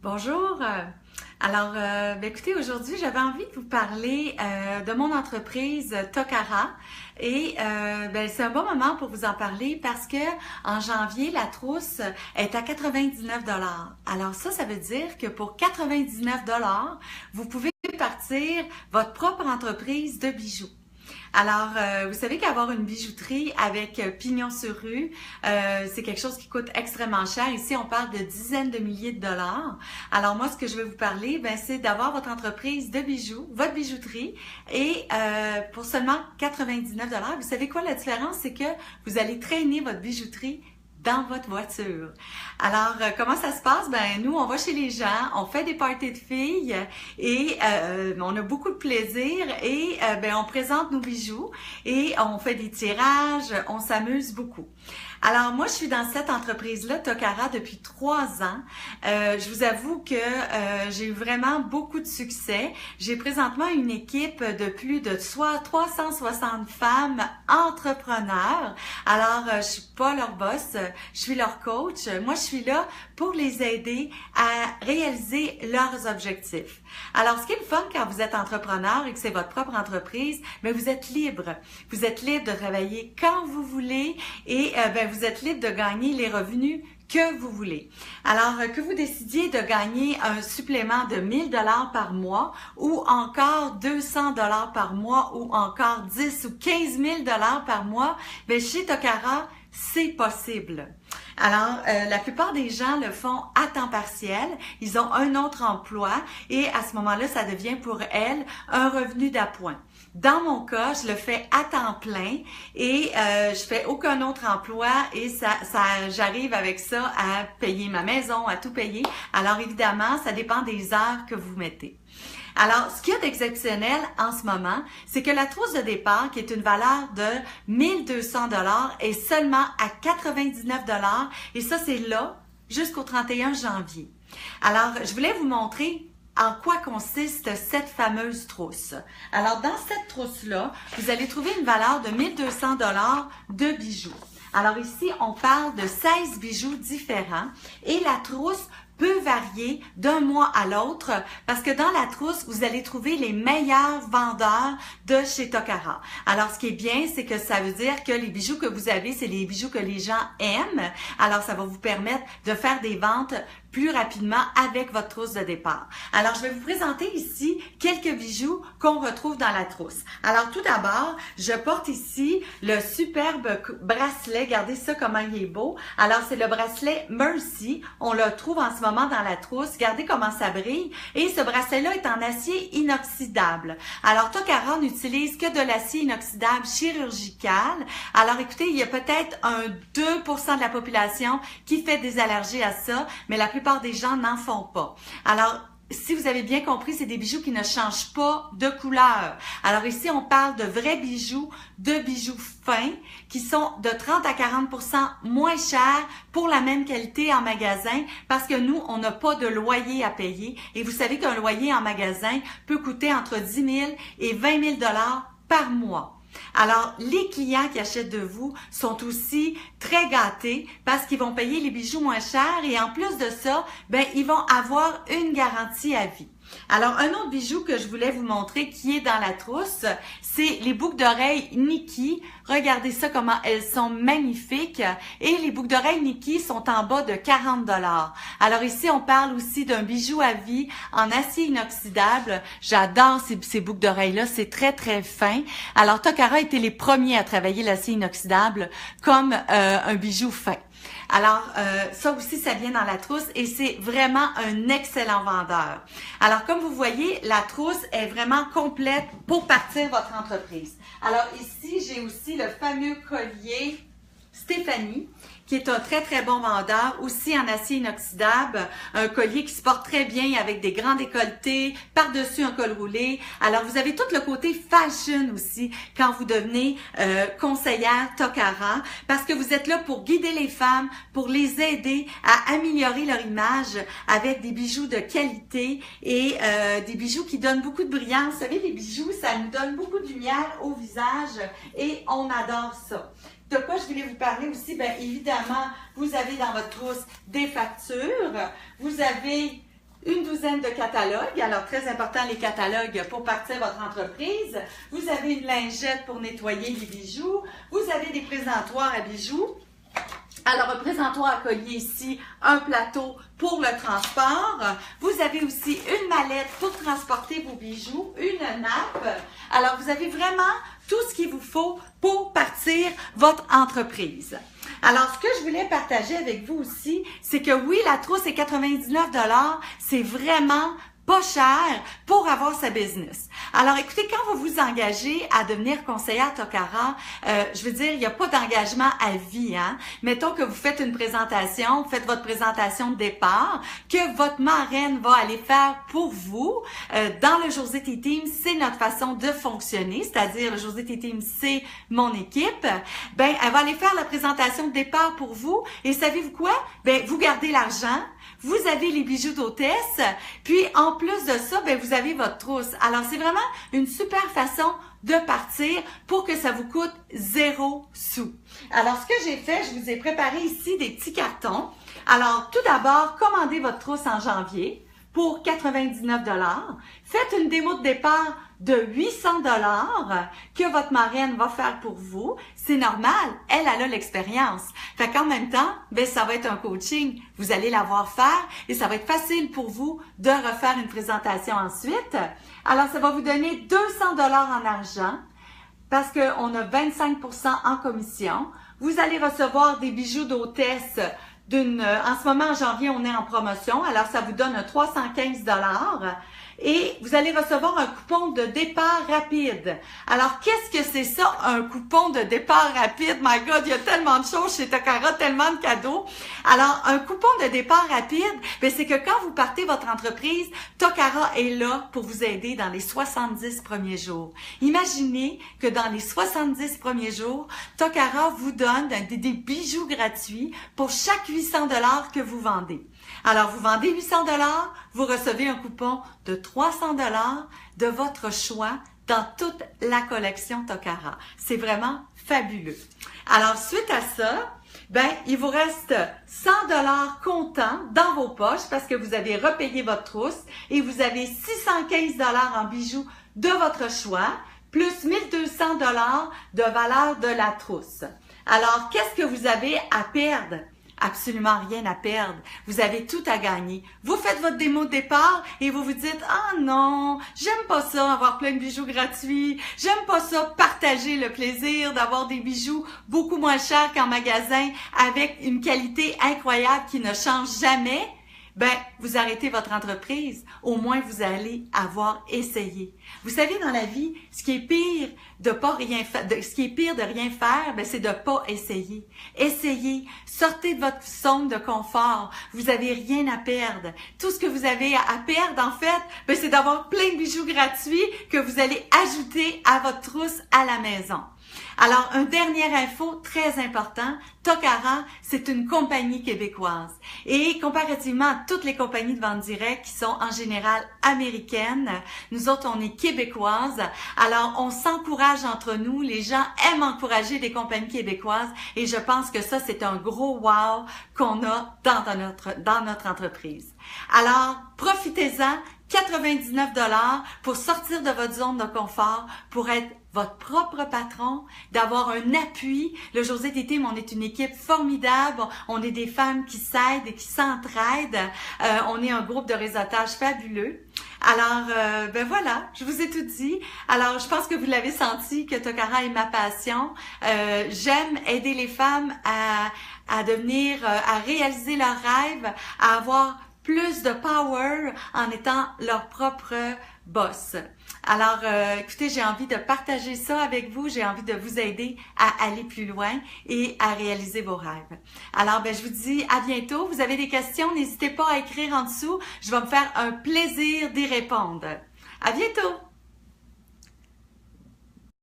Bonjour. Écoutez, aujourd'hui, j'avais envie de vous parler de mon entreprise Tokara et c'est un bon moment pour vous en parler parce que en janvier, la trousse est à 99 $. Alors ça veut dire que pour 99 $, vous pouvez partir votre propre entreprise de bijoux. Alors, vous savez qu'avoir une bijouterie avec pignon sur rue, c'est quelque chose qui coûte extrêmement cher. Ici, on parle de dizaines de milliers de dollars. Alors moi, ce que je vais vous parler, c'est d'avoir votre entreprise de bijoux, votre bijouterie, et pour seulement 99 $. Vous savez quoi, la différence, c'est que vous allez traîner votre bijouterie dans votre voiture. Alors, comment ça se passe? Nous, on va chez les gens, on fait des parties de filles et on a beaucoup de plaisir et on présente nos bijoux et on fait des tirages, on s'amuse beaucoup. Alors, moi, je suis dans cette entreprise-là, Tokara, depuis 3 ans. Je vous avoue que j'ai eu vraiment beaucoup de succès. J'ai présentement une équipe de plus de 360 femmes entrepreneurs. Alors, je suis pas leur boss, je suis leur coach. Moi, je suis là pour les aider à réaliser leurs objectifs. Alors, ce qui est le fun quand vous êtes entrepreneur et que c'est votre propre entreprise, vous êtes libre. Vous êtes libre de travailler quand vous voulez et vous êtes libre de gagner les revenus que vous voulez. Alors, que vous décidiez de gagner un supplément de 1000 $ par mois ou encore 200 $ par mois ou encore 10 ou 15 000 $ par mois, chez Tokara, c'est possible. Alors, la plupart des gens le font à temps partiel. Ils ont un autre emploi et à ce moment-là, ça devient pour elles un revenu d'appoint. Dans mon cas, je le fais à temps plein et je fais aucun autre emploi et j'arrive avec ça à payer ma maison, à tout payer. Alors évidemment, ça dépend des heures que vous mettez. Alors, ce qu'il y a d'exceptionnel en ce moment, c'est que la trousse de départ, qui est une valeur de 1200 $, est seulement à 99 $ et ça, c'est là jusqu'au 31 janvier. Alors, je voulais vous montrer en quoi consiste cette fameuse trousse. Alors, dans cette trousse-là, vous allez trouver une valeur de 1200 $ de bijoux. Alors ici, on parle de 16 bijoux différents et la trousse peut varier d'un mois à l'autre parce que dans la trousse, vous allez trouver les meilleurs vendeurs de chez Tokara. Alors, ce qui est bien, c'est que ça veut dire que les bijoux que vous avez, c'est les bijoux que les gens aiment. Alors, ça va vous permettre de faire des ventes plus rapidement avec votre trousse de départ. Alors, je vais vous présenter ici quelques bijoux qu'on retrouve dans la trousse. Alors, tout d'abord, je porte ici le superbe bracelet. Regardez ça, comment il est beau. Alors, c'est le bracelet Mercy. On le trouve en ce moment dans la trousse. Regardez comment ça brille. Et ce bracelet-là est en acier inoxydable. Alors, Tokara n'utilise que de l'acier inoxydable chirurgical. Alors, écoutez, il y a peut-être un 2% de la population qui fait des allergies à ça, mais la plupart des gens n'en font pas. Alors, si vous avez bien compris, c'est des bijoux qui ne changent pas de couleur. Alors ici, on parle de vrais bijoux, de bijoux fins, qui sont de 30 à 40% moins chers pour la même qualité en magasin, parce que nous, on n'a pas de loyer à payer. Et vous savez qu'un loyer en magasin peut coûter entre 10 000 et 20 000 $ par mois. Alors, les clients qui achètent de vous sont aussi très gâtés parce qu'ils vont payer les bijoux moins chers et en plus de ça, ils vont avoir une garantie à vie. Alors, un autre bijou que je voulais vous montrer qui est dans la trousse, c'est les boucles d'oreilles Nikki. Regardez ça, comment elles sont magnifiques. Et les boucles d'oreilles Nikki sont en bas de 40 $. Alors ici, on parle aussi d'un bijou à vie en acier inoxydable. J'adore ces boucles d'oreilles-là, c'est très, très fin. Alors, Tokara était les premiers à travailler l'acier inoxydable comme un bijou fin. Alors, ça aussi, ça vient dans la trousse et c'est vraiment un excellent vendeur. Alors, comme vous voyez, la trousse est vraiment complète pour partir votre entreprise. Alors ici, j'ai aussi le fameux collier Stéphanie, qui est un très, très bon vendeur, aussi en acier inoxydable, un collier qui se porte très bien avec des grands décolletés, par-dessus un col roulé. Alors, vous avez tout le côté fashion aussi quand vous devenez conseillère Tokara, parce que vous êtes là pour guider les femmes, pour les aider à améliorer leur image avec des bijoux de qualité et des bijoux qui donnent beaucoup de brillance. Vous savez, les bijoux, ça nous donne beaucoup de lumière au visage et on adore ça. De quoi je voulais vous parler aussi? Bien, évidemment, vous avez dans votre trousse des factures, vous avez une douzaine de catalogues. Alors, très important, les catalogues pour partir votre entreprise. Vous avez une lingette pour nettoyer les bijoux. Vous avez des présentoirs à bijoux. Alors, un présentoir à collier ici, un plateau pour le transport. Vous avez aussi une mallette pour transporter vos bijoux, une nappe. Alors, vous avez vraiment tout ce qu'il vous faut pour partir votre entreprise. Alors, ce que je voulais partager avec vous aussi, c'est que oui, la trousse est 99 $, c'est vraiment pas cher pour avoir sa business. Alors, écoutez, quand vous vous engagez à devenir conseillère Tokara, je veux dire, il n'y a pas d'engagement à vie, hein. Mettons que vous faites une présentation, vous faites votre présentation de départ, que votre marraine va aller faire pour vous. Dans le José T Team, c'est notre façon de fonctionner, c'est-à-dire le José T Team, c'est mon équipe. Ben, elle va aller faire la présentation de départ pour vous. Et savez-vous quoi? Ben, vous gardez l'argent. Vous avez les bijoux d'hôtesse, puis en plus de ça, ben vous avez votre trousse. Alors, c'est vraiment une super façon de partir pour que ça vous coûte 0 sous. Alors, ce que j'ai fait, je vous ai préparé ici des petits cartons. Alors, tout d'abord, commandez votre trousse en janvier pour 99 $. Faites une démo de départ de 800 $ que votre marraine va faire pour vous. C'est normal, elle a l'expérience. Fait qu'en même temps, ben ça va être un coaching. Vous allez la voir faire et ça va être facile pour vous de refaire une présentation ensuite. Alors, ça va vous donner 200 $ en argent parce qu'on a 25 % en commission. Vous allez recevoir des bijoux d'hôtesse en ce moment, en janvier, on est en promotion. Alors, ça vous donne 315 $. Et vous allez recevoir un coupon de départ rapide. Alors, qu'est-ce que c'est ça, un coupon de départ rapide? My God, il y a tellement de choses chez Tokara, tellement de cadeaux. Alors, un coupon de départ rapide, ben, c'est que quand vous partez votre entreprise, Tokara est là pour vous aider dans les 70 premiers jours. Imaginez que dans les 70 premiers jours, Tokara vous donne des bijoux gratuits pour chaque 800 $ que vous vendez. Alors, vous vendez 800 $, vous recevez un coupon de 300 $ de votre choix dans toute la collection Tokara. C'est vraiment fabuleux. Alors, suite à ça, ben, il vous reste 100 $ comptant dans vos poches parce que vous avez repayé votre trousse et vous avez 615 $ en bijoux de votre choix, plus 1200 $ de valeur de la trousse. Alors, qu'est-ce que vous avez à perdre? Absolument rien à perdre. Vous avez tout à gagner. Vous faites votre démo de départ et vous vous dites « Ah non, j'aime pas ça, avoir plein de bijoux gratuits. J'aime pas ça, partager le plaisir d'avoir des bijoux beaucoup moins chers qu'en magasin avec une qualité incroyable qui ne change jamais. » Ben, vous arrêtez votre entreprise, au moins vous allez avoir essayé. Vous savez, dans la vie, ce qui est pire de rien faire, ben, c'est de pas essayer. Essayez, sortez de votre zone de confort. Vous avez rien à perdre. Tout ce que vous avez à perdre, en fait, ben, c'est d'avoir plein de bijoux gratuits que vous allez ajouter à votre trousse à la maison. Alors, un dernier info très important, Tokara, c'est une compagnie québécoise. Et comparativement à toutes les compagnies de vente directe qui sont en général américaines, nous autres, on est québécoises. Alors, on s'encourage entre nous. Les gens aiment encourager des compagnies québécoises. Et je pense que ça, c'est un gros wow qu'on a dans notre entreprise. Alors, profitez-en. 99 $ pour sortir de votre zone de confort, pour être votre propre patron, d'avoir un appui. Le José T Team, on est une équipe formidable. On est des femmes qui s'aident et qui s'entraident. On est un groupe de réseautage fabuleux. Alors, ben voilà, je vous ai tout dit. Alors, je pense que vous l'avez senti que Tokara est ma passion. J'aime aider les femmes à réaliser leurs rêves, à avoir plus de power en étant leur propre boss. Alors, écoutez, j'ai envie de partager ça avec vous. J'ai envie de vous aider à aller plus loin et à réaliser vos rêves. Alors, ben, je vous dis à bientôt. Vous avez des questions, n'hésitez pas à écrire en dessous. Je vais me faire un plaisir d'y répondre. À bientôt!